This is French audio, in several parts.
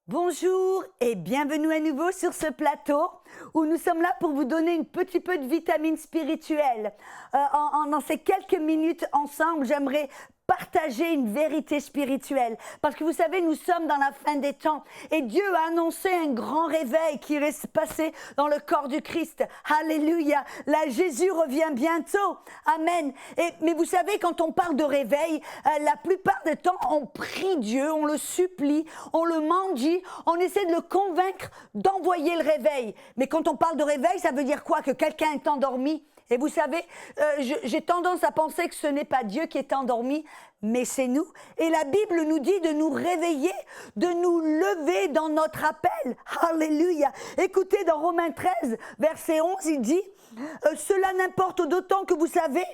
Bonjour et bienvenue à nouveau sur ce plateau où nous sommes là pour vous donner un petit peu de vitamine spirituelle. Dans ces quelques minutes ensemble, j'aimerais partager une vérité spirituelle. Parce que vous savez, nous sommes dans la fin des temps et Dieu a annoncé un grand réveil qui va se passer dans le corps du Christ. Alléluia. Là, Jésus revient bientôt. Amen. Mais vous savez, quand on parle de réveil, la plupart du temps, on prie Dieu, on le supplie, on le mendie, on essaie de le convaincre d'envoyer le réveil. Mais quand on parle de réveil, ça veut dire quoi? Que quelqu'un est endormi? Et vous savez, j'ai tendance à penser que ce n'est pas Dieu qui est endormi, mais c'est nous. Et la Bible nous dit de nous réveiller, de nous lever dans notre appel. Alléluia. Écoutez, dans Romains 13, verset 11, il dit « Cela n'importe d'autant que vous savez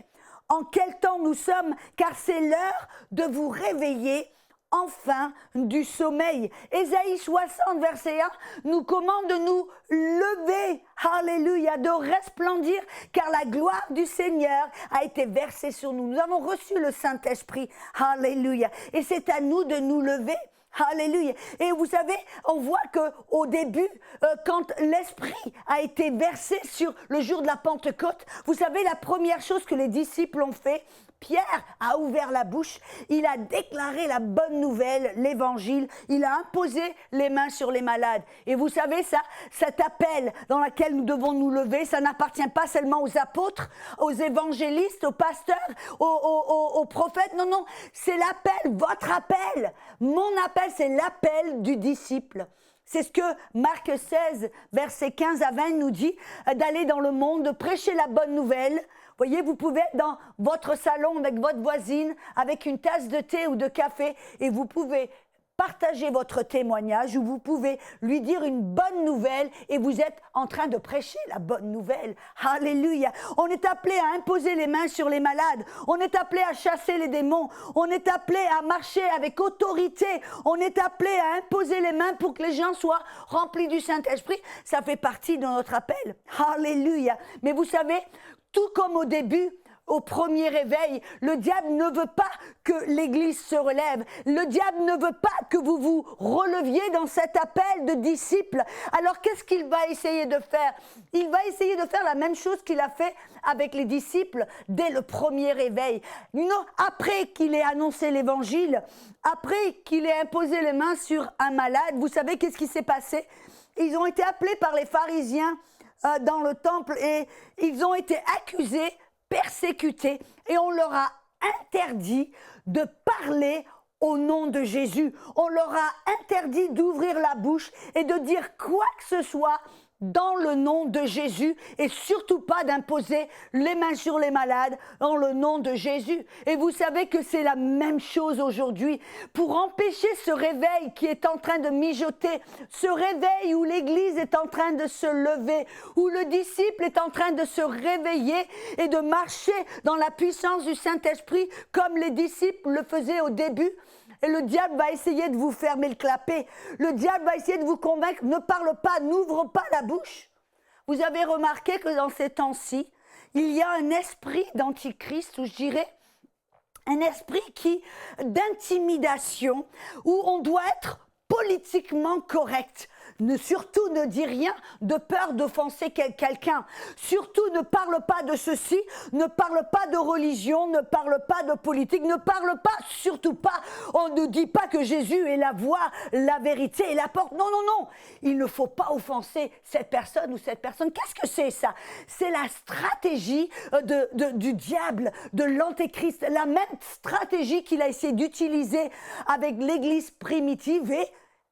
en quel temps nous sommes, car c'est l'heure de vous réveiller enfin du sommeil. » Ésaïe 60, verset 1, nous commande de nous lever, alléluia, de resplendir, car la gloire du Seigneur a été versée sur nous. Nous avons reçu le Saint-Esprit, alléluia, et c'est à nous de nous lever. Alléluia. Et vous savez, on voit qu'au début, quand l'Esprit a été versé sur le jour de la Pentecôte, vous savez, la première chose que les disciples ont fait, Pierre a ouvert la bouche, il a déclaré la bonne nouvelle, l'évangile, il a imposé les mains sur les malades. Et vous savez, cet appel dans lequel nous devons nous lever, ça n'appartient pas seulement aux apôtres, aux évangélistes, aux pasteurs, aux prophètes. Non, non, c'est l'appel, votre appel. Mon appel, c'est l'appel du disciple. C'est ce que Marc 16, versets 15 à 20 nous dit, d'aller dans le monde, de prêcher la bonne nouvelle. Voyez, vous pouvez être dans votre salon avec votre voisine, avec une tasse de thé ou de café, et vous pouvez partager votre témoignage ou vous pouvez lui dire une bonne nouvelle et vous êtes en train de prêcher la bonne nouvelle. Alléluia. On est appelé à imposer les mains sur les malades. On est appelé à chasser les démons. On est appelé à marcher avec autorité. On est appelé à imposer les mains pour que les gens soient remplis du Saint-Esprit. Ça fait partie de notre appel. Alléluia. Mais vous savez, tout comme au début, au premier réveil, le diable ne veut pas que l'Église se relève. Le diable ne veut pas que vous vous releviez dans cet appel de disciples. Alors qu'est-ce qu'il va essayer de faire? Il va essayer de faire la même chose qu'il a fait avec les disciples dès le premier réveil. Non, après qu'il ait annoncé l'évangile, après qu'il ait imposé les mains sur un malade, vous savez qu'est-ce qui s'est passé? Ils ont été appelés par les pharisiens dans le temple et ils ont été accusés, persécutés, et on leur a interdit de parler au nom de Jésus. On leur a interdit d'ouvrir la bouche et de dire quoi que ce soit dans le nom de Jésus et surtout pas d'imposer les mains sur les malades dans le nom de Jésus. Et vous savez que c'est la même chose aujourd'hui. Pour empêcher ce réveil qui est en train de mijoter, ce réveil où l'Église est en train de se lever, où le disciple est en train de se réveiller et de marcher dans la puissance du Saint-Esprit comme les disciples le faisaient au début. Et le diable va essayer de vous fermer le clapet. Le diable va essayer de vous convaincre, ne parle pas, n'ouvre pas la bouche. Vous avez remarqué que dans ces temps-ci, il y a un esprit d'antichrist, ou je dirais, un esprit d'intimidation, où on doit être politiquement correct. Surtout ne dis rien de peur d'offenser quelqu'un. Surtout ne parle pas de ceci, ne parle pas de religion, ne parle pas de politique, ne parle pas, surtout pas, on ne dit pas que Jésus est la voie, la vérité et la porte. Non, non, non, il ne faut pas offenser cette personne ou cette personne. Qu'est-ce que c'est ça? C'est la stratégie du diable, de l'antéchrist, la même stratégie qu'il a essayé d'utiliser avec l'Église primitive et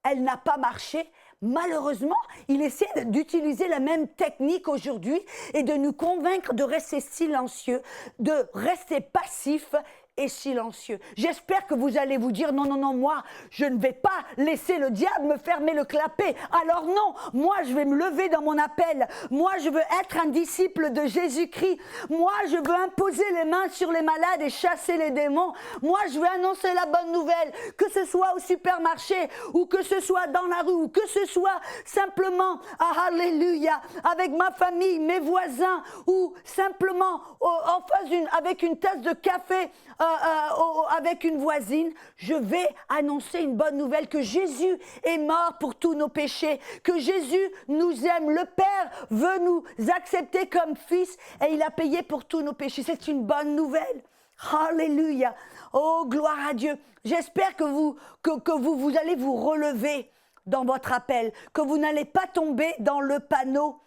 elle n'a pas marché. Malheureusement, il essaie d'utiliser la même technique aujourd'hui et de nous convaincre de rester silencieux, de rester passifs et silencieux. J'espère que vous allez vous dire, non, non, non, moi, je ne vais pas laisser le diable me fermer le clapet. Alors non, moi, je vais me lever dans mon appel. Moi, je veux être un disciple de Jésus-Christ. Moi, je veux imposer les mains sur les malades et chasser les démons. Moi, je veux annoncer la bonne nouvelle, que ce soit au supermarché ou que ce soit dans la rue ou que ce soit simplement, alléluia, avec ma famille, mes voisins ou simplement avec une tasse de café avec une voisine, je vais annoncer une bonne nouvelle, que Jésus est mort pour tous nos péchés, que Jésus nous aime, le Père veut nous accepter comme fils et il a payé pour tous nos péchés. C'est une bonne nouvelle. Alléluia. Oh, gloire à Dieu. J'espère que vous allez vous relever dans votre appel, que vous n'allez pas tomber dans le panneau.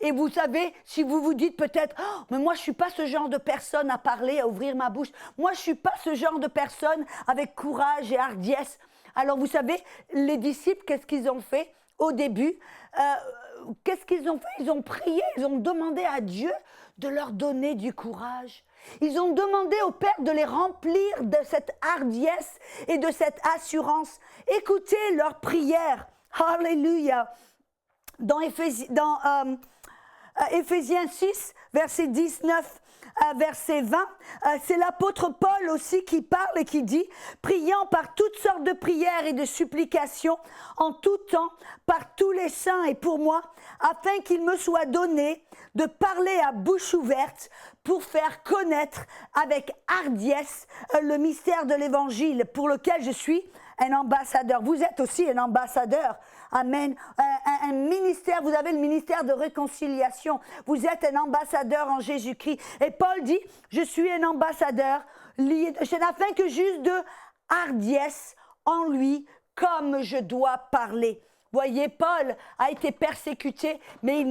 Et vous savez, si vous vous dites peut-être, oh, mais moi je ne suis pas ce genre de personne à parler, à ouvrir ma bouche. Moi je ne suis pas ce genre de personne avec courage et hardiesse. Alors vous savez, les disciples, qu'est-ce qu'ils ont fait au début? Qu'est-ce qu'ils ont fait? Ils ont prié, ils ont demandé à Dieu de leur donner du courage. Ils ont demandé au Père de les remplir de cette hardiesse et de cette assurance. Écoutez leurs prières. Alléluia. Dans Éphésiens 6, verset 19 à verset 20, c'est l'apôtre Paul aussi qui parle et qui dit « Priant par toutes sortes de prières et de supplications, en tout temps, par tous les saints et pour moi, afin qu'il me soit donné de parler à bouche ouverte pour faire connaître avec hardiesse le mystère de l'Évangile pour lequel je suis un ambassadeur. » Vous êtes aussi un ambassadeur. Amen. Un ministère, vous avez le ministère de réconciliation. Vous êtes un ambassadeur en Jésus-Christ. Et Paul dit, je suis un ambassadeur lié, afin que j'use de hardiesse en lui, comme je dois parler. Voyez, Paul a été persécuté, mais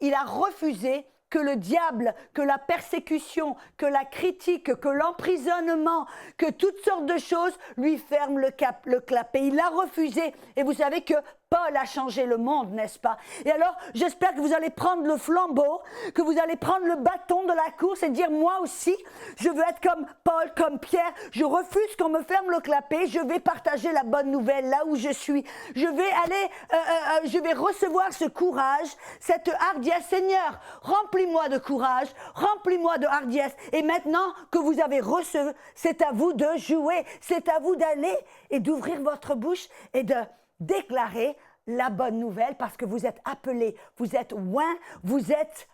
il a refusé que le diable, que la persécution, que la critique, que l'emprisonnement, que toutes sortes de choses lui ferment le clapet. Il l'a refusé. Et vous savez que Paul a changé le monde, n'est-ce pas? Et alors, j'espère que vous allez prendre le flambeau, que vous allez prendre le bâton de la course et dire, moi aussi, je veux être comme Paul, comme Pierre. Je refuse qu'on me ferme le clapet. Je vais partager la bonne nouvelle là où je suis. Je vais recevoir ce courage, cette hardiesse. Seigneur, remplis-moi de courage, remplis-moi de hardiesse. Et maintenant que vous avez reçu, c'est à vous de jouer. C'est à vous d'aller et d'ouvrir votre bouche et de déclarer la bonne nouvelle parce que vous êtes appelés, vous êtes oints, vous êtes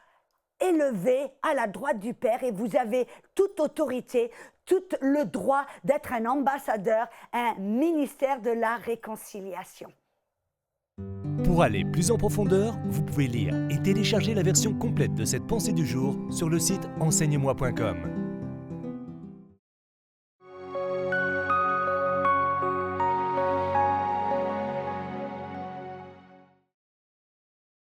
élevés à la droite du Père et vous avez toute autorité, tout le droit d'être un ambassadeur, un ministère de la réconciliation. Pour aller plus en profondeur, vous pouvez lire et télécharger la version complète de cette pensée du jour sur le site enseigne-moi.com.